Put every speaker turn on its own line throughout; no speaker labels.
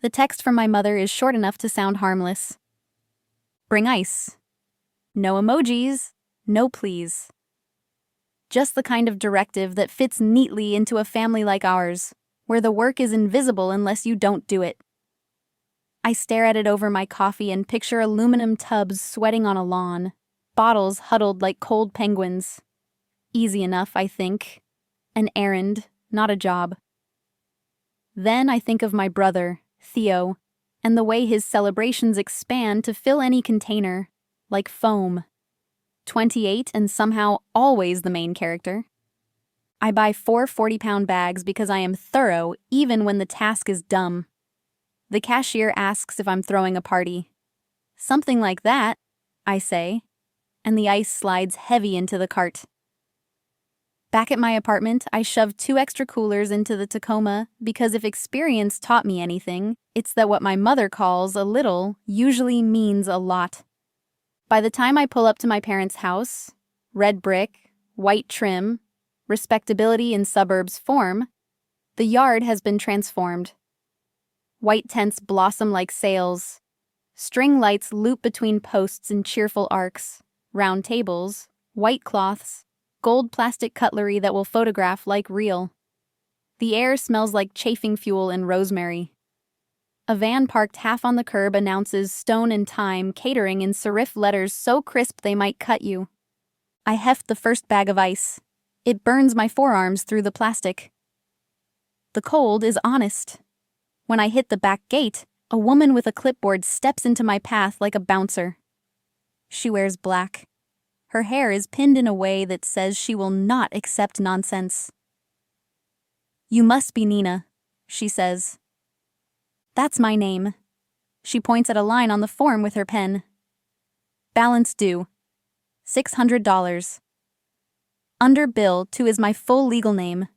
The text from my mother is short enough to sound harmless. Bring ice. No emojis, no please. Just the kind of directive that fits neatly into a family like ours, where the work is invisible unless you don't do it. I stare at it over my coffee and picture aluminum tubs sweating on a lawn, bottles huddled like cold penguins. Easy enough, I think. An errand, not a job. Then I think of my brother, Theo, and the way his celebrations expand to fill any container, like foam. 28 and somehow always the main character. I buy 4 40-pound bags because I am thorough even when the task is dumb. The cashier asks if I'm throwing a party. Something like that, I say, and the ice slides heavy into the cart. Back at my apartment, I shoved 2 extra coolers into the Tacoma because if experience taught me anything, it's that what my mother calls a little usually means a lot. By the time I pull up to my parents' house, red brick, white trim, respectability in suburbs form, the yard has been transformed. White tents blossom like sails. String lights loop between posts in cheerful arcs, round tables, white cloths, gold plastic cutlery that will photograph like real. The air smells like chafing fuel and rosemary. A van parked half on the curb announces Stone and Time Catering in serif letters so crisp they might cut you. I heft the first bag of ice. It burns my forearms through the plastic. The cold is honest. When I hit the back gate, a woman with a clipboard steps into my path like a bouncer. She wears black. Her hair is pinned in a way that says she will not accept nonsense. You must be Nina, she says. That's my name. She points at a line on the form with her pen. Balance due. $600. Under bill 2 is my full legal name.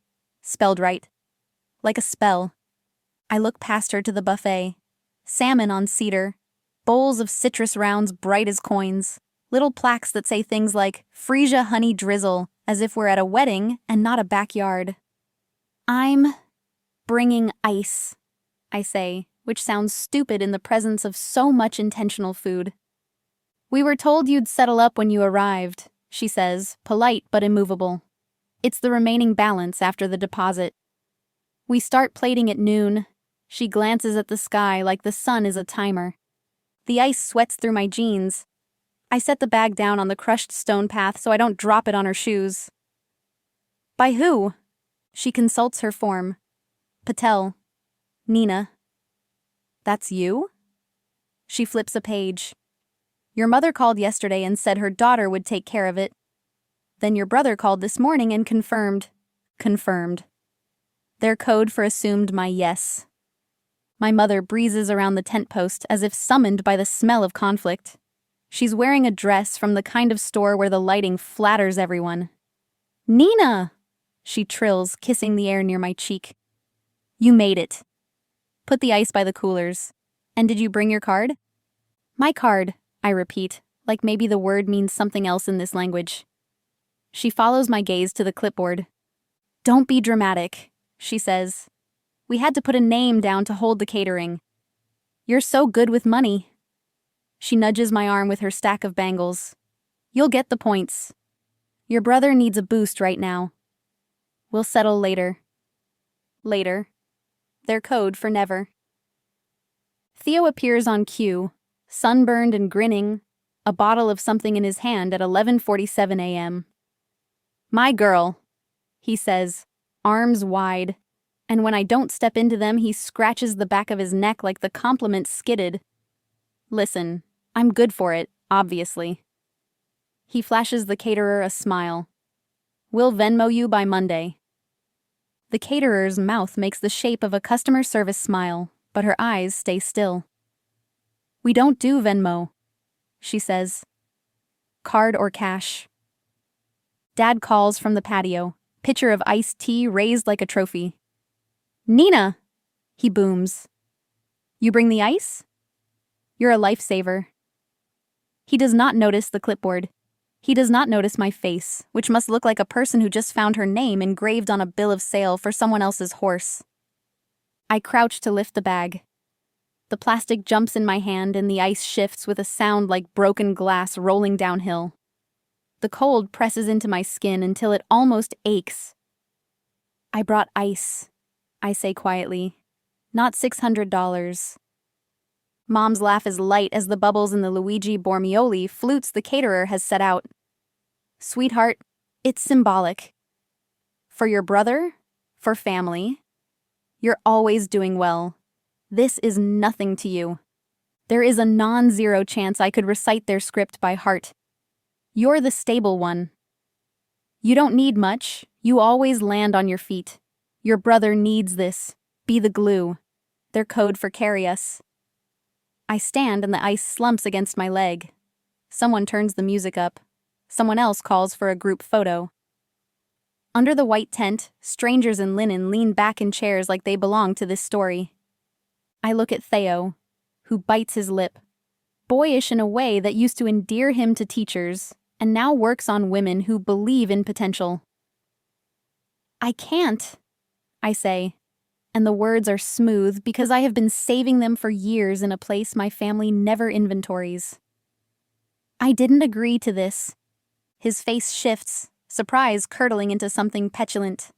Spelled right. Like a spell. I look past her to the buffet. Salmon on cedar. Bowls of citrus rounds bright as coins. Little plaques that say things like Freesia honey drizzle, as if we're at a wedding and not a backyard. I'm bringing ice, I say, which sounds stupid in the presence of so much intentional food. We were told you'd settle up when you arrived, she says, polite but immovable. It's the remaining balance after the deposit. We start plating at noon. She glances at the sky like the sun is a timer. The ice sweats through my jeans. I set the bag down on the crushed stone path so I don't drop it on her shoes. By who? She consults her form. Patel. Nina. That's you? She flips a page. Your mother called yesterday and said her daughter would take care of it. Then your brother called this morning and confirmed. Confirmed. Their code for assumed my yes. My mother breezes around the tent post as if summoned by the smell of conflict. She's wearing a dress from the kind of store where the lighting flatters everyone. Nina! She trills, kissing the air near my cheek. You made it. Put the ice by the coolers. And did you bring your card? My card, I repeat, like maybe the word means something else in this language. She follows my gaze to the clipboard. Don't be dramatic, she says. We had to put a name down to hold the catering. You're so good with money. She nudges my arm with her stack of bangles. You'll get the points. Your brother needs a boost right now. We'll settle later. Later. Their code for never. Theo appears on cue, sunburned and grinning, a bottle of something in his hand at 11:47 a.m. My girl, he says, arms wide, and when I don't step into them, he scratches the back of his neck like the compliment skidded. Listen, I'm good for it, obviously. He flashes the caterer a smile. We'll Venmo you by Monday. The caterer's mouth makes the shape of a customer service smile, but her eyes stay still. We don't do Venmo, she says. Card or cash. Dad calls from the patio, pitcher of iced tea raised like a trophy. Nina, he booms. You bring the ice? You're a lifesaver. He does not notice the clipboard. He does not notice my face, which must look like a person who just found her name engraved on a bill of sale for someone else's horse. I crouch to lift the bag. The plastic jumps in my hand and the ice shifts with a sound like broken glass rolling downhill. The cold presses into my skin until it almost aches. "I brought ice," I say quietly. "Not $600. Mom's laugh is light as the bubbles in the Luigi Bormioli flutes the caterer has set out. "Sweetheart, it's symbolic. For your brother, for family. You're always doing well. This is nothing to you. There is a non-zero chance I could recite their script by heart. You're the stable one. You don't need much, you always land on your feet. Your brother needs this. Be the glue. Their code for carry us." I stand and the ice slumps against my leg. Someone turns the music up. Someone else calls for a group photo. Under the white tent, strangers in linen lean back in chairs like they belong to this story. I look at Theo, who bites his lip, boyish in a way that used to endear him to teachers, and now works on women who believe in potential. "I can't," I say, and the words are smooth because I have been saving them for years in a place my family never inventories. "I didn't agree to this." His face shifts, surprise curdling into something petulant.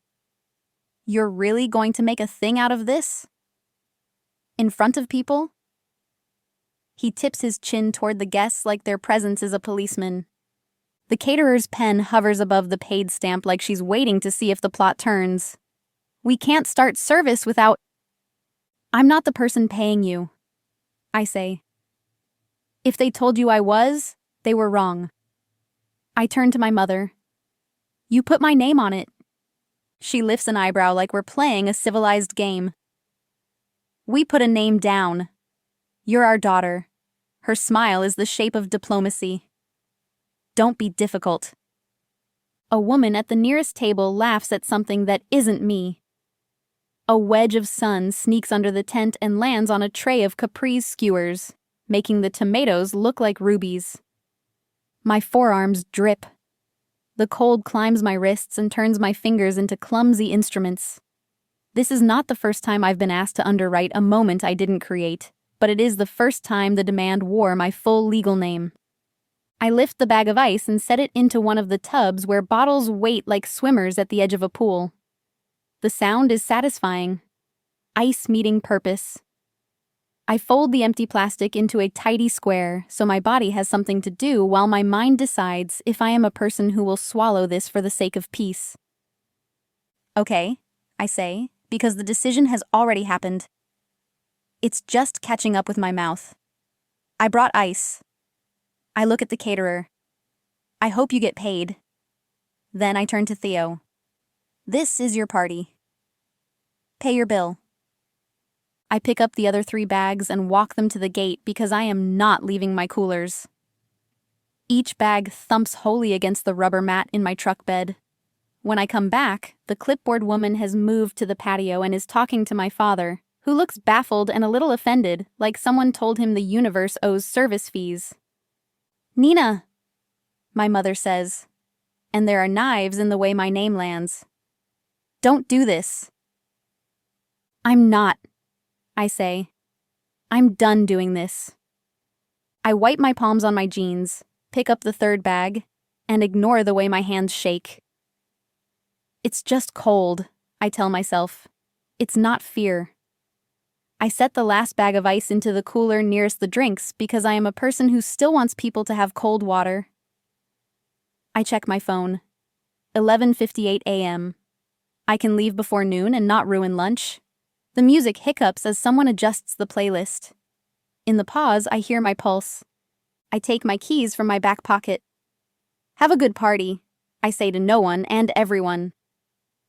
"You're really going to make a thing out of this? In front of people?" He tips his chin toward the guests like their presence is a policeman. The caterer's pen hovers above the paid stamp like she's waiting to see if the plot turns. "We can't start service without—" "I'm not the person paying you," I say. "If they told you I was, they were wrong." I turn to my mother. "You put my name on it." She lifts an eyebrow like we're playing a civilized game. "We put a name down. You're our daughter." Her smile is the shape of diplomacy. "Don't be difficult." A woman at the nearest table laughs at something that isn't me. A wedge of sun sneaks under the tent and lands on a tray of caprese skewers, making the tomatoes look like rubies. My forearms drip. The cold climbs my wrists and turns my fingers into clumsy instruments. This is not the first time I've been asked to underwrite a moment I didn't create, but it is the first time the demand wore my full legal name. I lift the bag of ice and set it into one of the tubs where bottles wait like swimmers at the edge of a pool. The sound is satisfying. Ice meeting purpose. I fold the empty plastic into a tidy square so my body has something to do while my mind decides if I am a person who will swallow this for the sake of peace. "Okay," I say, because the decision has already happened. It's just catching up with my mouth. "I brought ice." I look at the caterer. "I hope you get paid." Then I turn to Theo. "This is your party. Pay your bill." I pick up the other 3 bags and walk them to the gate because I am not leaving my coolers. Each bag thumps wholly against the rubber mat in my truck bed. When I come back, the clipboard woman has moved to the patio and is talking to my father, who looks baffled and a little offended, like someone told him the universe owes service fees. "Nina," my mother says, and there are knives in the way my name lands. "Don't do this." "I'm not," I say. "I'm done doing this." I wipe my palms on my jeans, pick up the 3rd bag, and ignore the way my hands shake. "It's just cold," I tell myself. "It's not fear." I set the last bag of ice into the cooler nearest the drinks because I am a person who still wants people to have cold water. I check my phone. 11:58 a.m. I can leave before noon and not ruin lunch. The music hiccups as someone adjusts the playlist. In the pause, I hear my pulse. I take my keys from my back pocket. "Have a good party," I say to no one and everyone.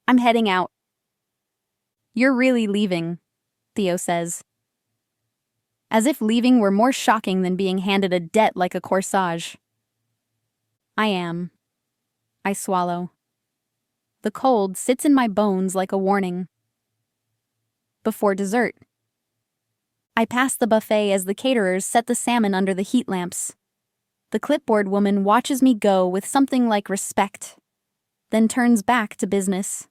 "I'm heading out." "You're really leaving," Theo says. As if leaving were more shocking than being handed a debt like a corsage. "I am." I swallow. The cold sits in my bones like a warning. Before dessert. I pass the buffet as the caterers set the salmon under the heat lamps. The clipboard woman watches me go with something like respect, then turns back to business.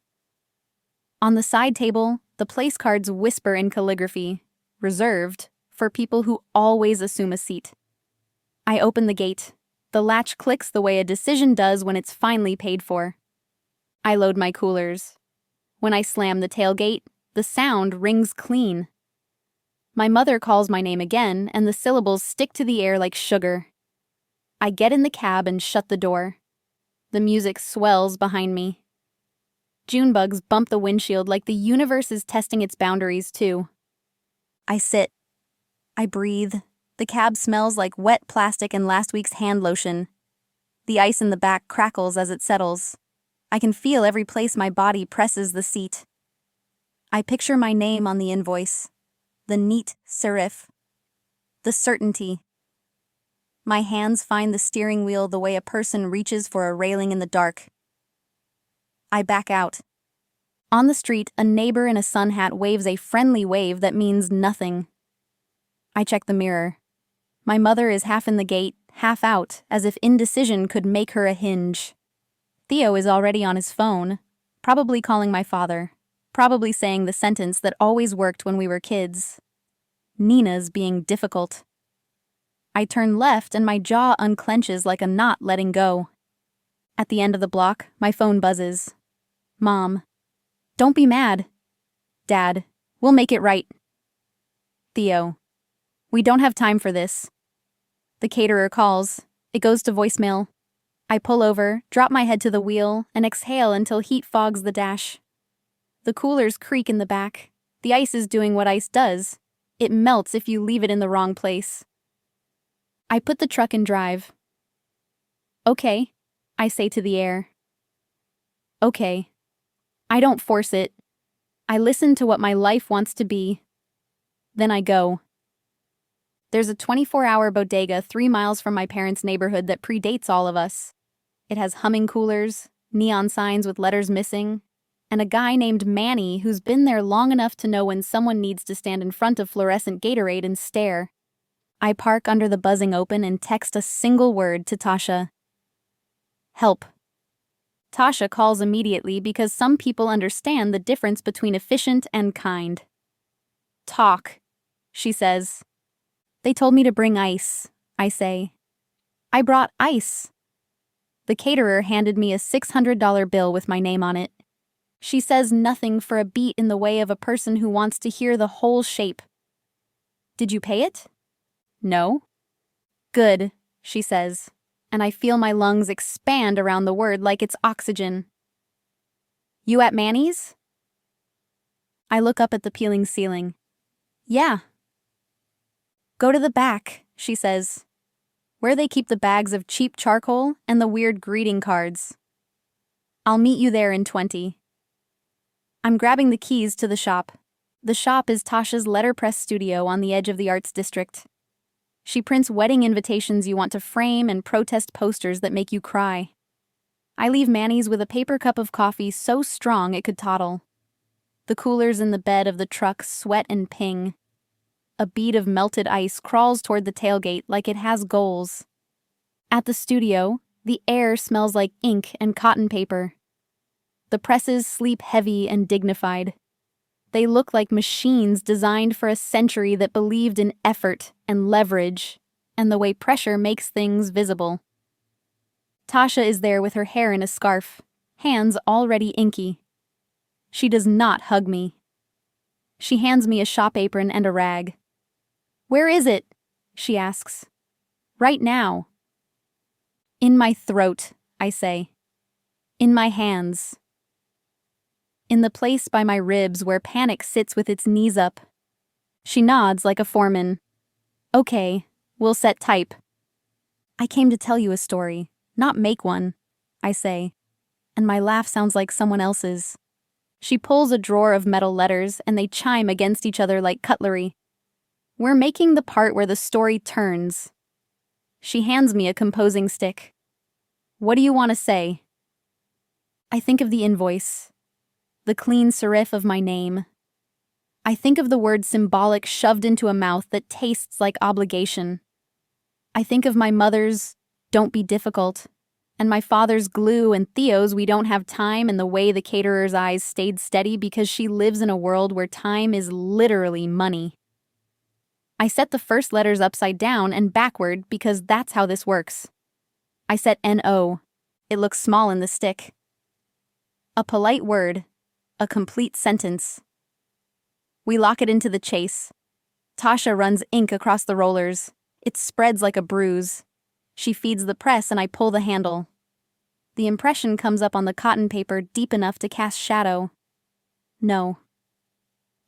On the side table, the place cards whisper in calligraphy, "Reserved for people who always assume a seat. I open the gate. The latch clicks the way a decision does when it's finally paid for. I load my coolers. When I slam the tailgate, the sound rings clean. My mother calls my name again, and the syllables stick to the air like sugar. I get in the cab and shut the door. The music swells behind me. Junebugs bump the windshield like the universe is testing its boundaries, too. I sit. I breathe. The cab smells like wet plastic and last week's hand lotion. The ice in the back crackles as it settles. I can feel every place my body presses the seat. I picture my name on the invoice. The neat serif. The certainty. My hands find the steering wheel the way a person reaches for a railing in the dark. I back out. On the street, a neighbor in a sun hat waves a friendly wave that means nothing. I check the mirror. My mother is half in the gate, half out, as if indecision could make her a hinge. Theo is already on his phone, probably calling my father, probably saying the sentence that always worked when we were kids. Nina's being difficult. I turn left and my jaw unclenches like a knot letting go. At the end of the block, my phone buzzes. Mom. Don't be mad. Dad. We'll make it right. Theo. We don't have time for this. The caterer calls. It goes to voicemail. I pull over, drop my head to the wheel, and exhale until heat fogs the dash. The coolers creak in the back. The ice is doing what ice does. It melts if you leave it in the wrong place. I put the truck in drive. Okay, I say to the air. Okay. I don't force it. I listen to what my life wants to be. Then I go. There's a 24-hour bodega 3 miles from my parents' neighborhood that predates all of us. It has humming coolers, neon signs with letters missing, and a guy named Manny who's been there long enough to know when someone needs to stand in front of fluorescent Gatorade and stare. I park under the buzzing open and text a single word to Tasha. Help. Tasha calls immediately because some people understand the difference between efficient and kind. Talk, she says. They told me to bring ice, I say. I brought ice. The caterer handed me a $600 bill with my name on it. She says nothing for a beat in the way of a person who wants to hear the whole shape. Did you pay it? No. Good, she says, and I feel my lungs expand around the word like it's oxygen. You at Manny's? I look up at the peeling ceiling. Yeah. Go to the back, she says, where they keep the bags of cheap charcoal and the weird greeting cards. I'll meet you there in 20. I'm grabbing the keys to the shop. The shop is Tasha's letterpress studio on the edge of the arts district. She prints wedding invitations you want to frame and protest posters that make you cry. I leave Manny's with a paper cup of coffee so strong it could toddle. The coolers in the bed of the truck sweat and ping. A bead of melted ice crawls toward the tailgate like it has goals. At the studio, the air smells like ink and cotton paper. The presses sleep heavy and dignified. They look like machines designed for a century that believed in effort and leverage, and the way pressure makes things visible. Tasha is there with her hair in a scarf, hands already inky. She does not hug me. She hands me a shop apron and a rag. Where is it? She asks. Right now. In my throat, I say. In my hands. In the place by my ribs where panic sits with its knees up. She nods like a foreman. Okay, we'll set type. I came to tell you a story, not make one, I say, and my laugh sounds like someone else's. She pulls a drawer of metal letters and they chime against each other like cutlery. We're making the part where the story turns. She hands me a composing stick. What do you want to say? I think of the invoice. The clean serif of my name. I think of the word symbolic shoved into a mouth that tastes like obligation. I think of my mother's, don't be difficult, and my father's glue and Theo's we don't have time and the way the caterer's eyes stayed steady because she lives in a world where time is literally money. I set the first letters upside down and backward because that's how this works. I set N-O. It looks small in the stick. A polite word. A complete sentence. We lock it into the chase. Tasha runs ink across the rollers. It spreads like a bruise. She feeds the press and I pull the handle. The impression comes up on the cotton paper deep enough to cast shadow. No.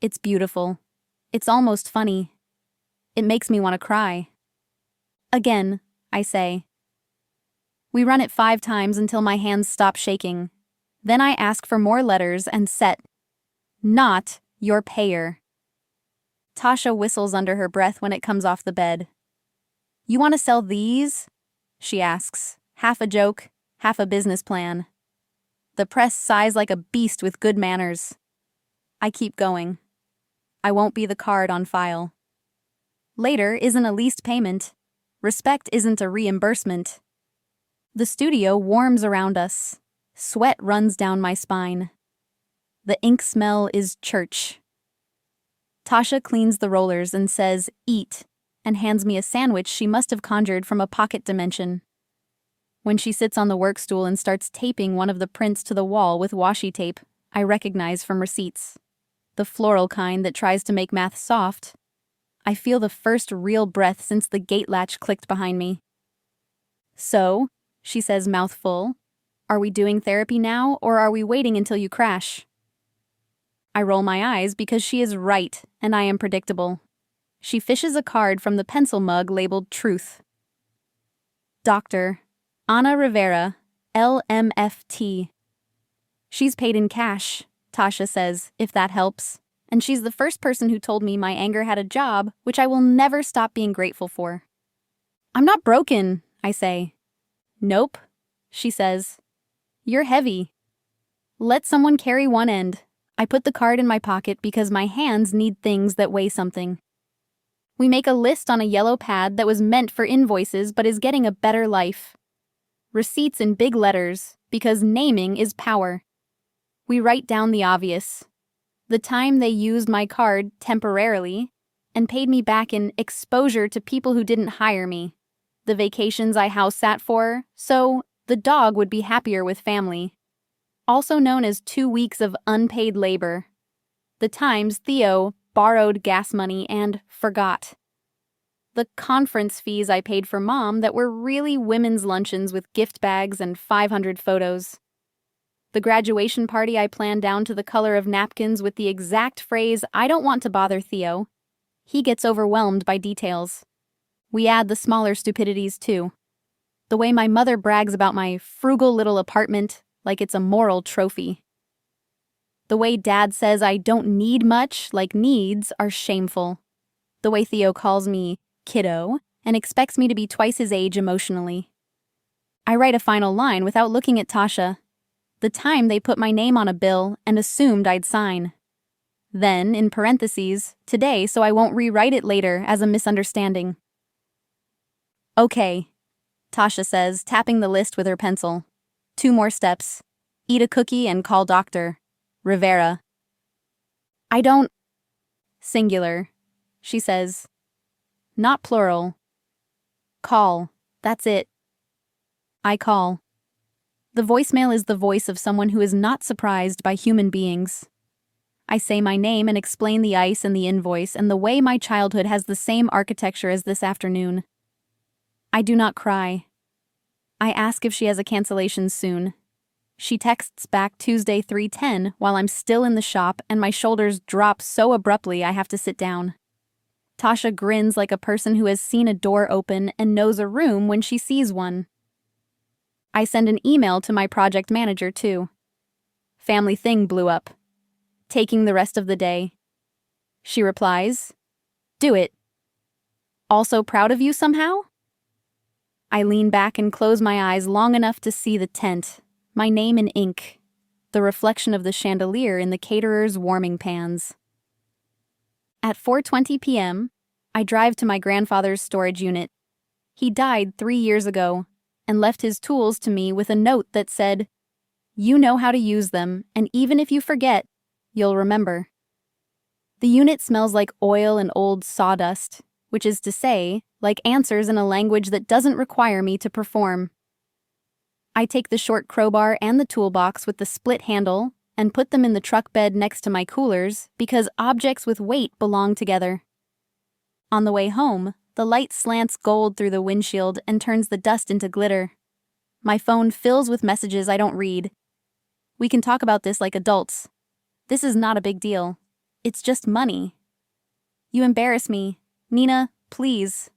It's beautiful. It's almost funny. It makes me want to cry. Again, I say. We run it 5 times until my hands stop shaking. Then I ask for more letters and set. Not your payer. Tasha whistles under her breath when it comes off the bed. You want to sell these? She asks, half a joke, half a business plan. The press sighs like a beast with good manners. I keep going. I won't be the card on file. Later isn't a leased payment. Respect isn't a reimbursement. The studio warms around us. Sweat runs down my spine. The ink smell is church. Tasha cleans the rollers and says, "Eat," and hands me a sandwich she must have conjured from a pocket dimension. When she sits on the work stool and starts taping one of the prints to the wall with washi tape, I recognize from receipts. The floral kind that tries to make math soft. I feel the first real breath since the gate latch clicked behind me. So, she says mouth full, are we doing therapy now or are we waiting until you crash? I roll my eyes because she is right and I am predictable. She fishes a card from the pencil mug labeled Truth. Dr. Ana Rivera, LMFT. She's paid in cash, Tasha says, if that helps. And she's the first person who told me my anger had a job, which I will never stop being grateful for. I'm not broken, I say. Nope, she says. You're heavy. Let someone carry one end. I put the card in my pocket because my hands need things that weigh something. We make a list on a yellow pad that was meant for invoices but is getting a better life. Receipts in big letters, because naming is power. We write down the obvious. The time they used my card temporarily and paid me back in exposure to people who didn't hire me. The vacations I house sat for, so the dog would be happier with family. Also known as 2 weeks of unpaid labor. The times Theo borrowed gas money and forgot. The conference fees I paid for Mom that were really women's luncheons with gift bags and 500 photos. The graduation party I planned down to the color of napkins with the exact phrase, "I don't want to bother Theo." He gets overwhelmed by details. We add the smaller stupidities too. The way my mother brags about my frugal little apartment like it's a moral trophy. The way Dad says I don't need much, like needs, are shameful. The way Theo calls me kiddo and expects me to be twice his age emotionally. I write a final line without looking at Tasha. The time they put my name on a bill and assumed I'd sign. Then, in parentheses, today so I won't rewrite it later as a misunderstanding. Okay, Tasha says, tapping the list with her pencil. 2 more steps. Eat a cookie and call Dr. Rivera. I don't... Singular, she says. Not plural. Call. That's it. I call. The voicemail is the voice of someone who is not surprised by human beings. I say my name and explain the ice and the invoice and the way my childhood has the same architecture as this afternoon. I do not cry. I ask if she has a cancellation soon. She texts back Tuesday 3:10 while I'm still in the shop and my shoulders drop so abruptly I have to sit down. Tasha grins like a person who has seen a door open and knows a room when she sees one. I send an email to my project manager too. Family thing blew up. Taking the rest of the day. She replies, "Do it. Also proud of you somehow?" I lean back and close my eyes long enough to see the tent, my name in ink, the reflection of the chandelier in the caterer's warming pans. At 4:20 p.m., I drive to my grandfather's storage unit. He died 3 years ago and left his tools to me with a note that said, "You know how to use them, and even if you forget, you'll remember." The unit smells like oil and old sawdust. which is to say, like answers in a language that doesn't require me to perform. I take the short crowbar and the toolbox with the split handle and put them in the truck bed next to my coolers because objects with weight belong together. On the way home, the light slants gold through the windshield and turns the dust into glitter. My phone fills with messages I don't read. We can talk about this like adults. This is not a big deal. It's just money. You embarrass me. Nina, please.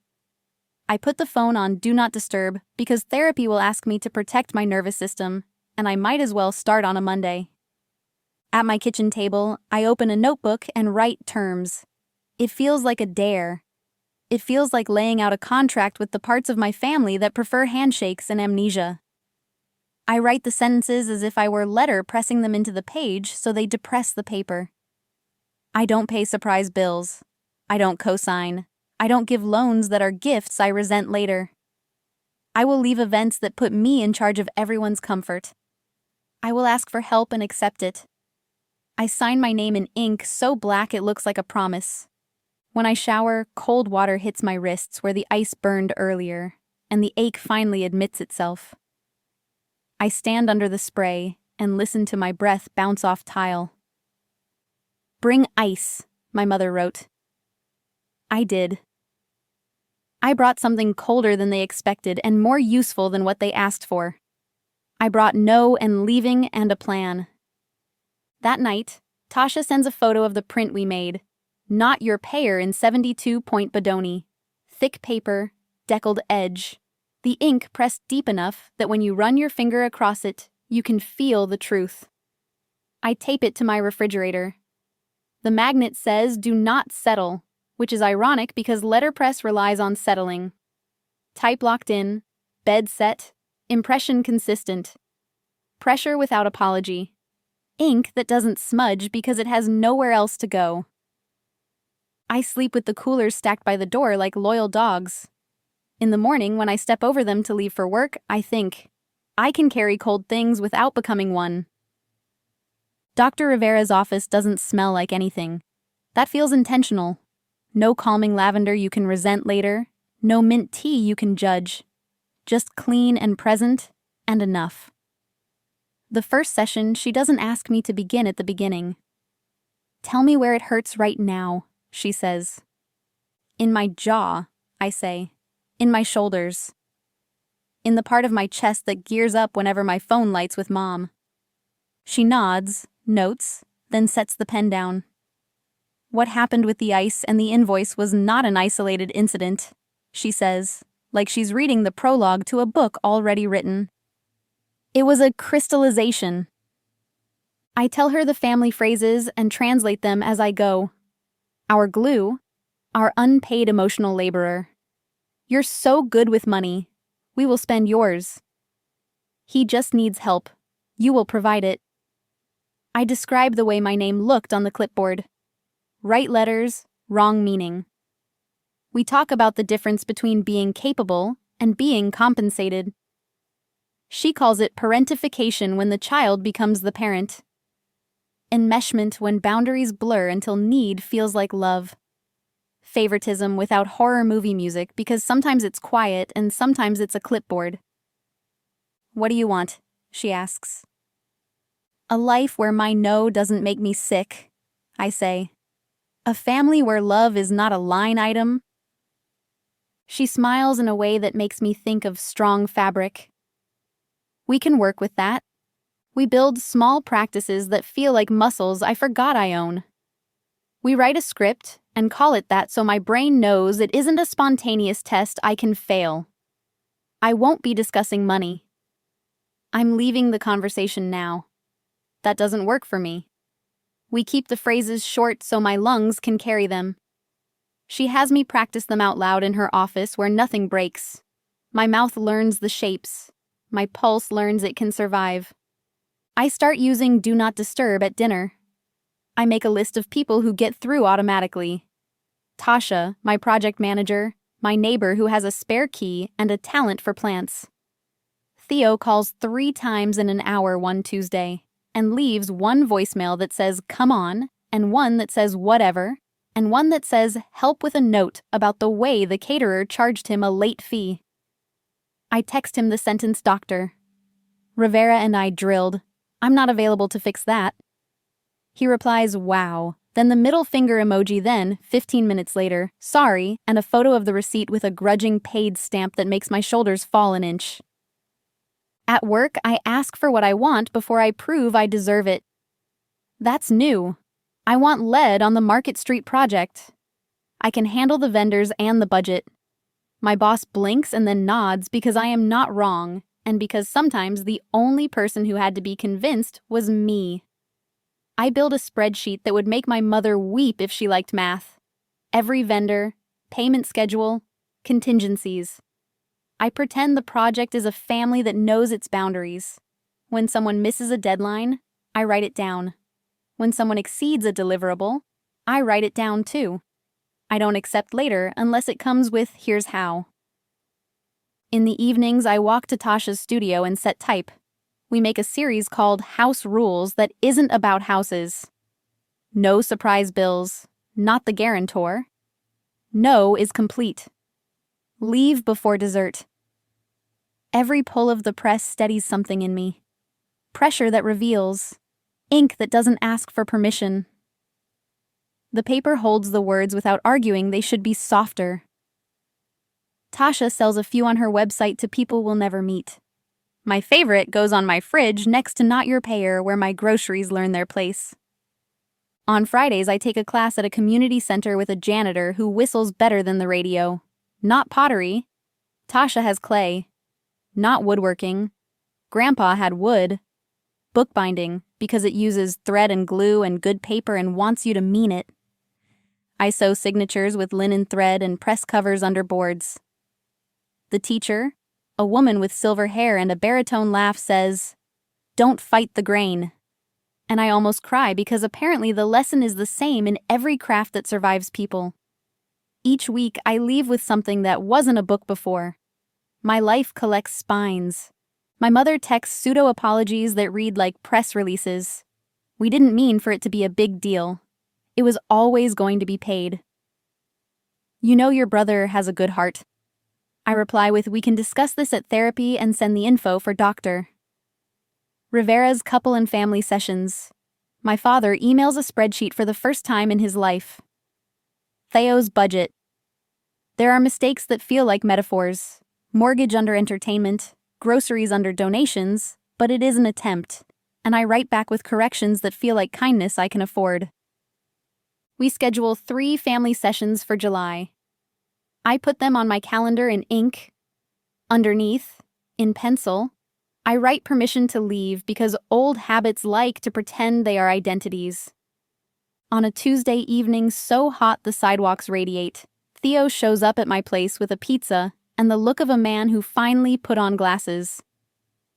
I put the phone on Do Not Disturb because therapy will ask me to protect my nervous system, and I might as well start on a Monday. At my kitchen table, I open a notebook and write terms. It feels like a dare. It feels like laying out a contract with the parts of my family that prefer handshakes and amnesia. I write the sentences as if I were letter pressing them into the page so they depress the paper. I don't pay surprise bills. I don't co-sign. I don't give loans that are gifts I resent later. I will leave events that put me in charge of everyone's comfort. I will ask for help and accept it. I sign my name in ink so black it looks like a promise. When I shower, cold water hits my wrists where the ice burned earlier, and the ache finally admits itself. I stand under the spray and listen to my breath bounce off tile. "Bring ice," my mother wrote. I did. I brought something colder than they expected and more useful than what they asked for. I brought no and leaving and a plan. That night, Tasha sends a photo of the print we made. Not your payer in 72-point Bodoni. Thick paper, deckled edge. The ink pressed deep enough that when you run your finger across it, you can feel the truth. I tape it to my refrigerator. The magnet says do not settle, which is ironic because letterpress relies on settling. Type locked in, bed set, impression consistent. Pressure without apology. Ink that doesn't smudge because it has nowhere else to go. I sleep with the coolers stacked by the door like loyal dogs. In the morning, when I step over them to leave for work, I think, I can carry cold things without becoming one. Dr. Rivera's office doesn't smell like anything. That feels intentional. No calming lavender you can resent later. No mint tea you can judge. Just clean and present, and enough. The first session, she doesn't ask me to begin at the beginning. "Tell me where it hurts right now," she says. "In my jaw," I say. "In my shoulders. In the part of my chest that gears up whenever my phone lights with Mom." She nods, notes, then sets the pen down. "What happened with the ice and the invoice was not an isolated incident," she says, like she's reading the prologue to a book already written. "It was a crystallization." I tell her the family phrases and translate them as I go. Our glue, our unpaid emotional laborer. "You're so good with money. We will spend yours." "He just needs help. You will provide it." I describe the way my name looked on the clipboard. Right letters, wrong meaning. We talk about the difference between being capable and being compensated. She calls it parentification when the child becomes the parent. Enmeshment when boundaries blur until need feels like love. Favoritism without horror movie music because sometimes it's quiet and sometimes it's a clipboard. "What do you want?" she asks. "A life where my no doesn't make me sick," I say. "A family where love is not a line item." She smiles in a way that makes me think of strong fabric. We can work with that. We build small practices that feel like muscles I forgot I own. We write a script and call it that so my brain knows it isn't a spontaneous test I can fail. I won't be discussing money. I'm leaving the conversation now. That doesn't work for me. We keep the phrases short so my lungs can carry them. She has me practice them out loud in her office where nothing breaks. My mouth learns the shapes. My pulse learns it can survive. I start using Do Not Disturb at dinner. I make a list of people who get through automatically. Tasha, my project manager, my neighbor who has a spare key and a talent for plants. Theo calls 3 times in an hour one Tuesday and leaves one voicemail that says "come on" and one that says "whatever" and one that says help with a note about the way the caterer charged him a late fee. I text him the sentence, "Doctor." Rivera and I drilled. "I'm not available to fix that." He replies, "Wow." Then the middle finger emoji, then, 15 minutes later, "Sorry," and a photo of the receipt with a grudging paid stamp that makes my shoulders fall an inch. At work, I ask for what I want before I prove I deserve it. That's new. I want lead on the Market Street project. I can handle the vendors and the budget. My boss blinks and then nods because I am not wrong, and because sometimes the only person who had to be convinced was me. I build a spreadsheet that would make my mother weep if she liked math. Every vendor, payment schedule, contingencies. I pretend the project is a family that knows its boundaries. When someone misses a deadline, I write it down. When someone exceeds a deliverable, I write it down too. I don't accept later unless it comes with "here's how." In the evenings, I walk to Tasha's studio and set type. We make a series called House Rules that isn't about houses. No surprise bills, not the guarantor. No is complete. Leave before dessert. Every pull of the press steadies something in me. Pressure that reveals. Ink that doesn't ask for permission. The paper holds the words without arguing they should be softer. Tasha sells a few on her website to people we'll never meet. My favorite goes on my fridge next to Not Your Payer, where my groceries learn their place. On Fridays, I take a class at a community center with a janitor who whistles better than the radio. Not pottery. Tasha has clay. Not woodworking. Grandpa had wood. Bookbinding, because it uses thread and glue and good paper and wants you to mean it. I sew signatures with linen thread and press covers under boards. The teacher, a woman with silver hair and a baritone laugh, says, "Don't fight the grain." And I almost cry because apparently the lesson is the same in every craft that survives people. Each week, I leave with something that wasn't a book before. My life collects spines. My mother texts pseudo-apologies that read like press releases. We didn't mean for it to be a big deal. It was always going to be paid. "You know your brother has a good heart." I reply with, "We can discuss this at therapy," and send the info for doctor. Rivera's couple and family sessions. My father emails a spreadsheet for the first time in his life. Theo's budget. There are mistakes that feel like metaphors. Mortgage under entertainment, groceries under donations, but it is an attempt, and I write back with corrections that feel like kindness I can afford. We schedule 3 family sessions for July. I put them on my calendar in ink. Underneath, in pencil, I write permission to leave because old habits like to pretend they are identities. On a Tuesday evening so hot the sidewalks radiate, Theo shows up at my place with a pizza and the look of a man who finally put on glasses.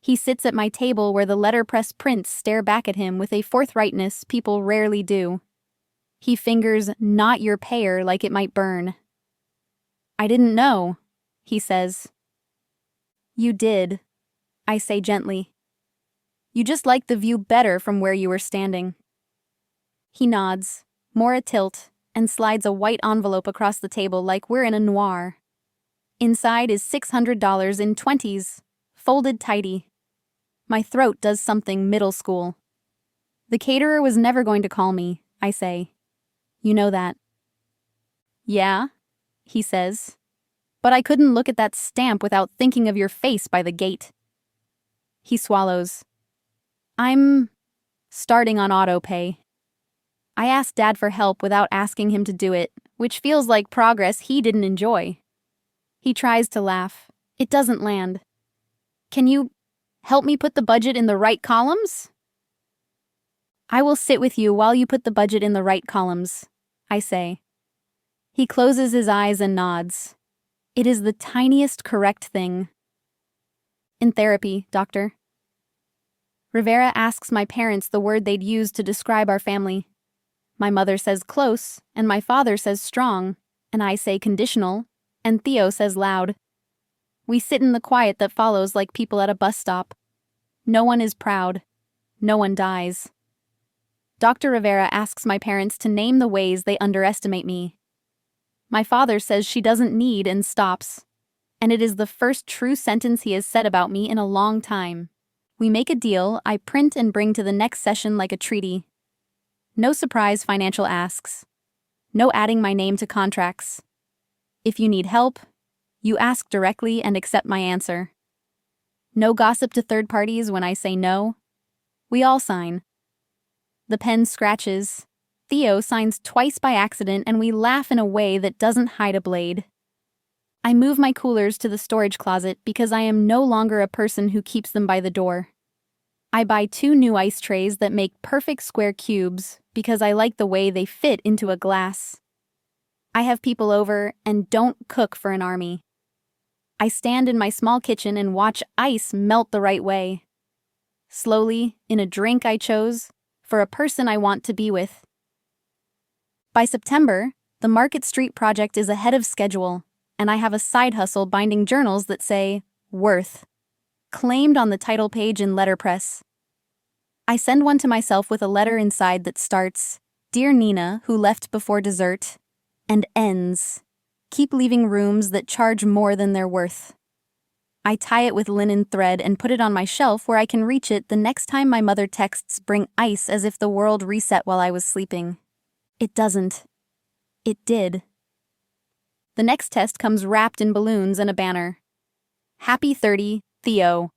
He sits at my table where the letterpress prints stare back at him with a forthrightness people rarely do. He fingers "Not Your Payer" like it might burn. "I didn't know," he says. "You did," I say gently. "You just liked the view better from where you were standing." He nods, more a tilt, and slides a white envelope across the table like we're in a noir. Inside is $600 in 20s, folded tidy. My throat does something middle school. "The caterer was never going to call me," I say. "You know that." "Yeah," he says. "But I couldn't look at that stamp without thinking of your face by the gate." He swallows. "I'm starting on auto pay." I ask Dad for help without asking him to do it, which feels like progress he didn't enjoy. He tries to laugh. It doesn't land. "Can you help me put the budget in the right columns?" "I will sit with you while you put the budget in the right columns," I say. He closes his eyes and nods. It is the tiniest correct thing. "In therapy, doctor." Rivera asks my parents the word they'd use to describe our family. My mother says close, and my father says strong, and I say conditional, and Theo says loud. We sit in the quiet that follows like people at a bus stop. No one is proud. No one dies. Dr. Rivera asks my parents to name the ways they underestimate me. My father says she doesn't need and stops. And it is the first true sentence he has said about me in a long time. We make a deal I print and bring to the next session like a treaty. No surprise financial asks. No adding my name to contracts. If you need help, you ask directly and accept my answer. No gossip to third parties when I say no. We all sign. The pen scratches. Theo signs twice by accident and we laugh in a way that doesn't hide a blade. I move my coolers to the storage closet because I am no longer a person who keeps them by the door. I buy 2 new ice trays that make perfect square cubes because I like the way they fit into a glass. I have people over and don't cook for an army. I stand in my small kitchen and watch ice melt the right way. Slowly, in a drink I chose, for a person I want to be with. By September, the Market Street project is ahead of schedule, and I have a side hustle binding journals that say, Worth, claimed on the title page in letterpress. I send one to myself with a letter inside that starts, Dear Nina, who left before dessert, and ends, Keep leaving rooms that charge more than they're worth. I tie it with linen thread and put it on my shelf where I can reach it the next time my mother texts bring ice as if the world reset while I was sleeping. It doesn't. It did. The next test comes wrapped in balloons and a banner. Happy 30, Theo.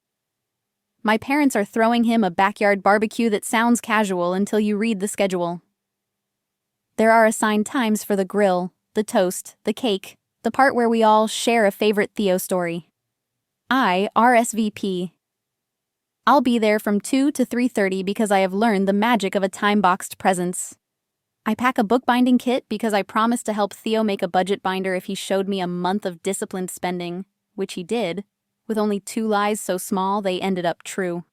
My parents are throwing him a backyard barbecue that sounds casual until you read the schedule. There are assigned times for the grill, the toast, the cake, the part where we all share a favorite Theo story. I RSVP. I'll be there from 2 to 3:30 because I have learned the magic of a time-boxed presence. I pack a bookbinding kit because I promised to help Theo make a budget binder if he showed me a month of disciplined spending, which he did, with only 2 lies so small they ended up true.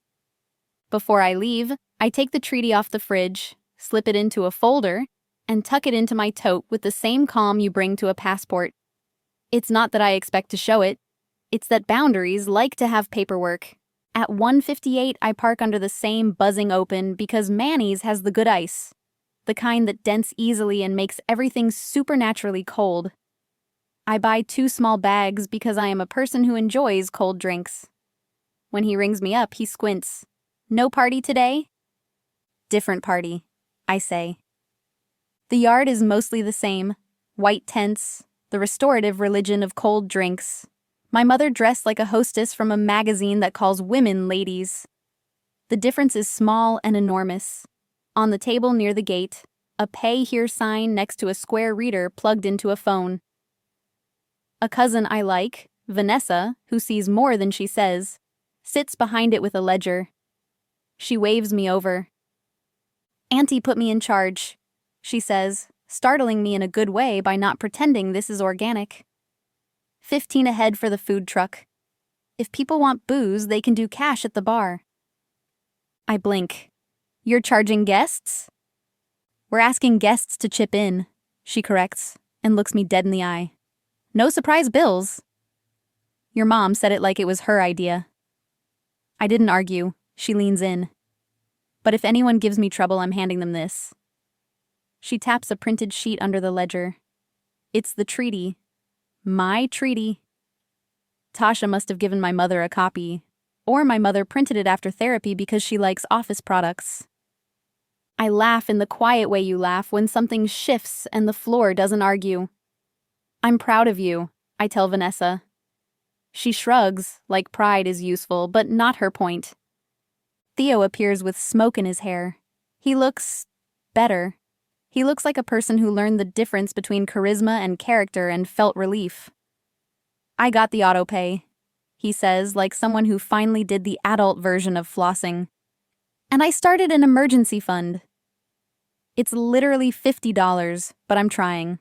Before I leave, I take the treaty off the fridge, slip it into a folder, and tuck it into my tote with the same calm you bring to a passport. It's not that I expect to show it. It's that boundaries like to have paperwork. At 1:58, I park under the same buzzing open because Manny's has the good ice. The kind that dents easily and makes everything supernaturally cold. I buy 2 small bags because I am a person who enjoys cold drinks. When he rings me up, he squints. No party today? Different party, I say. The yard is mostly the same. White tents, the restorative religion of cold drinks. My mother dressed like a hostess from a magazine that calls women ladies. The difference is small and enormous. On the table near the gate, a pay here sign next to a square reader plugged into a phone. A cousin I like, Vanessa, who sees more than she says, sits behind it with a ledger. She waves me over. Auntie put me in charge, she says, startling me in a good way by not pretending this is organic. 15 ahead for the food truck. If people want booze, they can do cash at the bar. I blink. You're charging guests? We're asking guests to chip in, she corrects, and looks me dead in the eye. No surprise bills. Your mom said it like it was her idea. I didn't argue. She leans in. But if anyone gives me trouble, I'm handing them this. She taps a printed sheet under the ledger. It's the treaty. My treaty. Tasha must have given my mother a copy, or my mother printed it after therapy because she likes office products. I laugh in the quiet way you laugh when something shifts and the floor doesn't argue. I'm proud of you, I tell Vanessa. She shrugs, like pride is useful, but not her point. Theo appears with smoke in his hair. He looks better. He looks like a person who learned the difference between charisma and character and felt relief. I got the autopay, he says, like someone who finally did the adult version of flossing. And I started an emergency fund. It's literally $50, but I'm trying.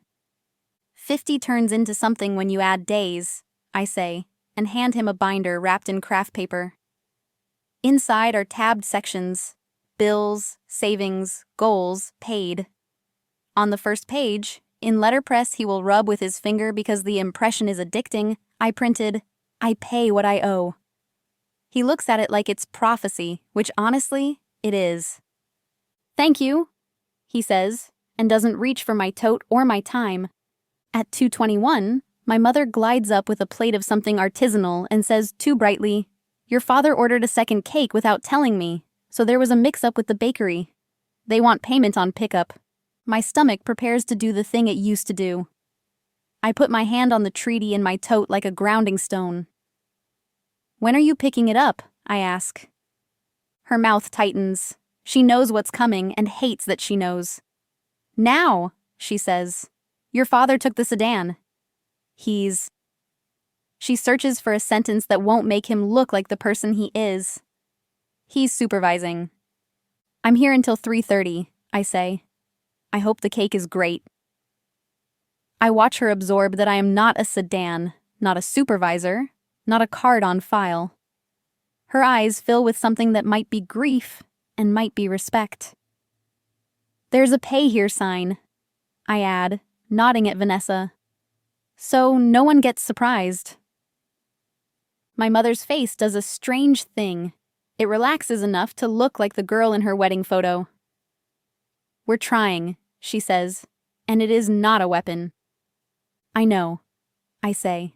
50 turns into something when you add days, I say, and hand him a binder wrapped in craft paper. Inside are tabbed sections: bills, savings, goals, paid. On the first page, in letterpress he will rub with his finger because the impression is addicting, I printed, I pay what I owe. He looks at it like it's prophecy, which honestly, it is. Thank you, he says, and doesn't reach for my tote or my time. At 2:21, my mother glides up with a plate of something artisanal and says too brightly, "Your father ordered a second cake without telling me, so there was a mix-up with the bakery. They want payment on pickup." My stomach prepares to do the thing it used to do. I put my hand on the treaty in my tote like a grounding stone. "When are you picking it up?" I ask. Her mouth tightens. She knows what's coming and hates that she knows. "Now," she says. "Your father took the sedan. He's..." She searches for a sentence that won't make him look like the person he is. "He's supervising." "I'm here until 3:30, I say. "I hope the cake is great." I watch her absorb that I am not a sedan, not a supervisor, not a card on file. Her eyes fill with something that might be grief and might be respect. "There's a pay here sign," I add, nodding at Vanessa. "So no one gets surprised." My mother's face does a strange thing. It relaxes enough to look like the girl in her wedding photo. "We're trying," she says, "and it is not a weapon." "I know," I say.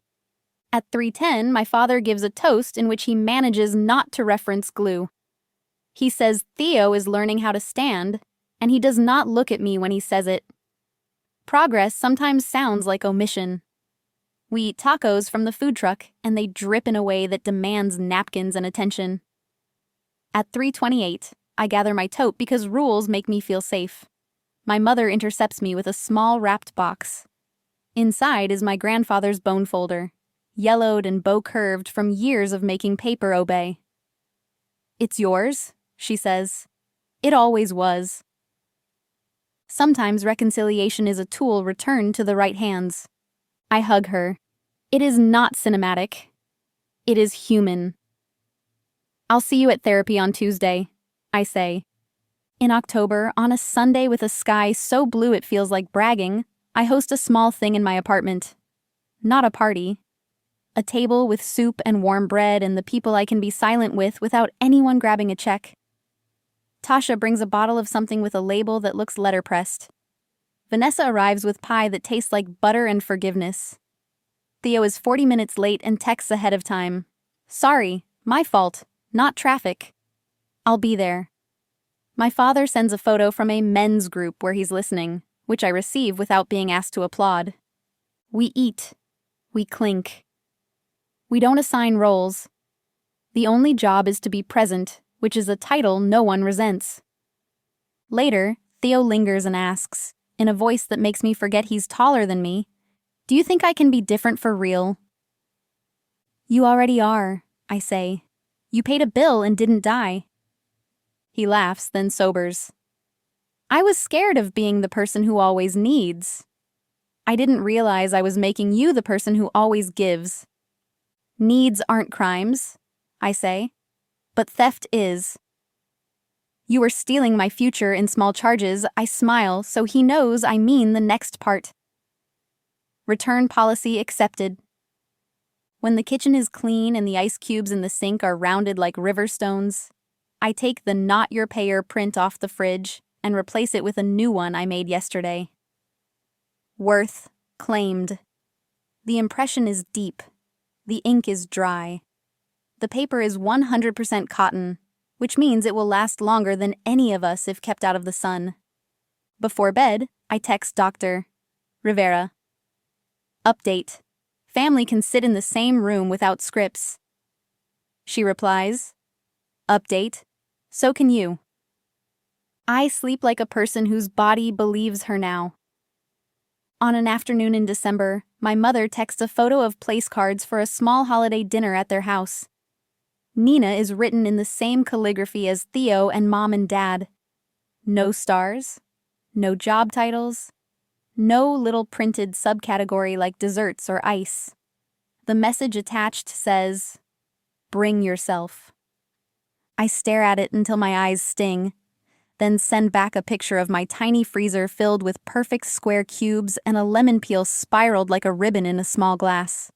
At 3:10, my father gives a toast in which he manages not to reference glue. He says Theo is learning how to stand, and he does not look at me when he says it. Progress sometimes sounds like omission. We eat tacos from the food truck, and they drip in a way that demands napkins and attention. At 3:28, I gather my tote because rules make me feel safe. My mother intercepts me with a small wrapped box. Inside is my grandfather's bone folder, yellowed and bow-curved from years of making paper obey. "It's yours," she says. "It always was." Sometimes reconciliation is a tool returned to the right hands. I hug her. It is not cinematic. It is human. "I'll see you at therapy on Tuesday," I say. In October, on a Sunday with a sky so blue it feels like bragging, I host a small thing in my apartment. Not a party. A table with soup and warm bread and the people I can be silent with without anyone grabbing a check. Tasha brings a bottle of something with a label that looks letterpressed. Vanessa arrives with pie that tastes like butter and forgiveness. Theo is 40 minutes late and texts ahead of time. "Sorry, my fault, not traffic." "I'll be there." My father sends a photo from a men's group where he's listening, which I receive without being asked to applaud. We eat. We clink. We don't assign roles. The only job is to be present, which is a title no one resents. Later, Theo lingers and asks, in a voice that makes me forget he's taller than me, "Do you think I can be different for real?" "You already are," I say. "You paid a bill and didn't die." He laughs, then sobers. "I was scared of being the person who always needs. I didn't realize I was making you the person who always gives." "Needs aren't crimes," I say, "but theft is." "You are stealing my future in small charges," I smile, so he knows I mean the next part. Return policy accepted. When the kitchen is clean and the ice cubes in the sink are rounded like river stones, I take the "Not Your Payer" print off the fridge and replace it with a new one I made yesterday. Worth claimed. The impression is deep. The ink is dry. The paper is 100% cotton, which means it will last longer than any of us if kept out of the sun. Before bed, I text Dr. Rivera. Update. Family can sit in the same room without scripts. She replies, Update. So can you. I sleep like a person whose body believes her now. On an afternoon in December, my mother texts a photo of place cards for a small holiday dinner at their house. Nina is written in the same calligraphy as Theo and Mom and Dad. No stars, no job titles, no little printed subcategory like desserts or ice. The message attached says, "Bring yourself." I stare at it until my eyes sting, then send back a picture of my tiny freezer filled with perfect square cubes and a lemon peel spiraled like a ribbon in a small glass.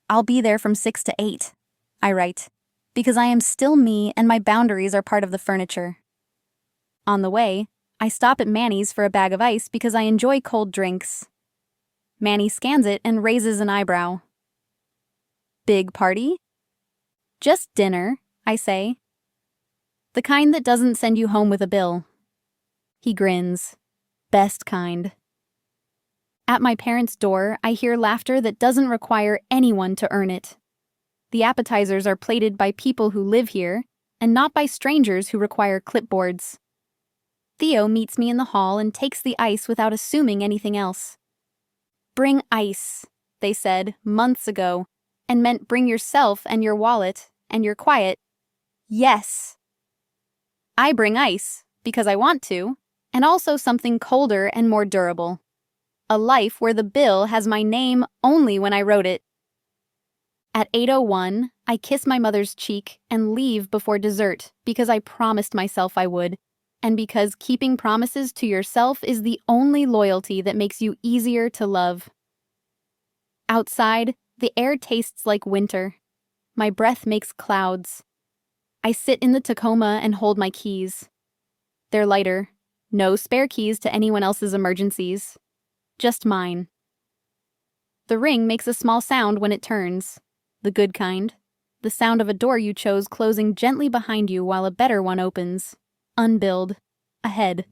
"I'll be there from 6 to 8, I write, because I am still me and my boundaries are part of the furniture. On the way, I stop at Manny's for a bag of ice because I enjoy cold drinks. Manny scans it and raises an eyebrow. Big party? Just dinner, I say. The kind that doesn't send you home with a bill. He grins. Best kind. At my parents' door, I hear laughter that doesn't require anyone to earn it. The appetizers are plated by people who live here, and not by strangers who require clipboards. Theo meets me in the hall and takes the ice without assuming anything else. Bring ice, they said months ago, and meant bring yourself and your wallet, and you're quiet. Yes. I bring ice, because I want to, and also something colder and more durable. A life where the bill has my name only when I wrote it. At 8:01, I kiss my mother's cheek and leave before dessert because I promised myself I would, and because keeping promises to yourself is the only loyalty that makes you easier to love. Outside, the air tastes like winter. My breath makes clouds. I sit in the Tacoma and hold my keys. They're lighter. No spare keys to anyone else's emergencies. Just mine. The ring makes a small sound when it turns. The good kind. The sound of a door you chose closing gently behind you while a better one opens. Unbilled. Ahead.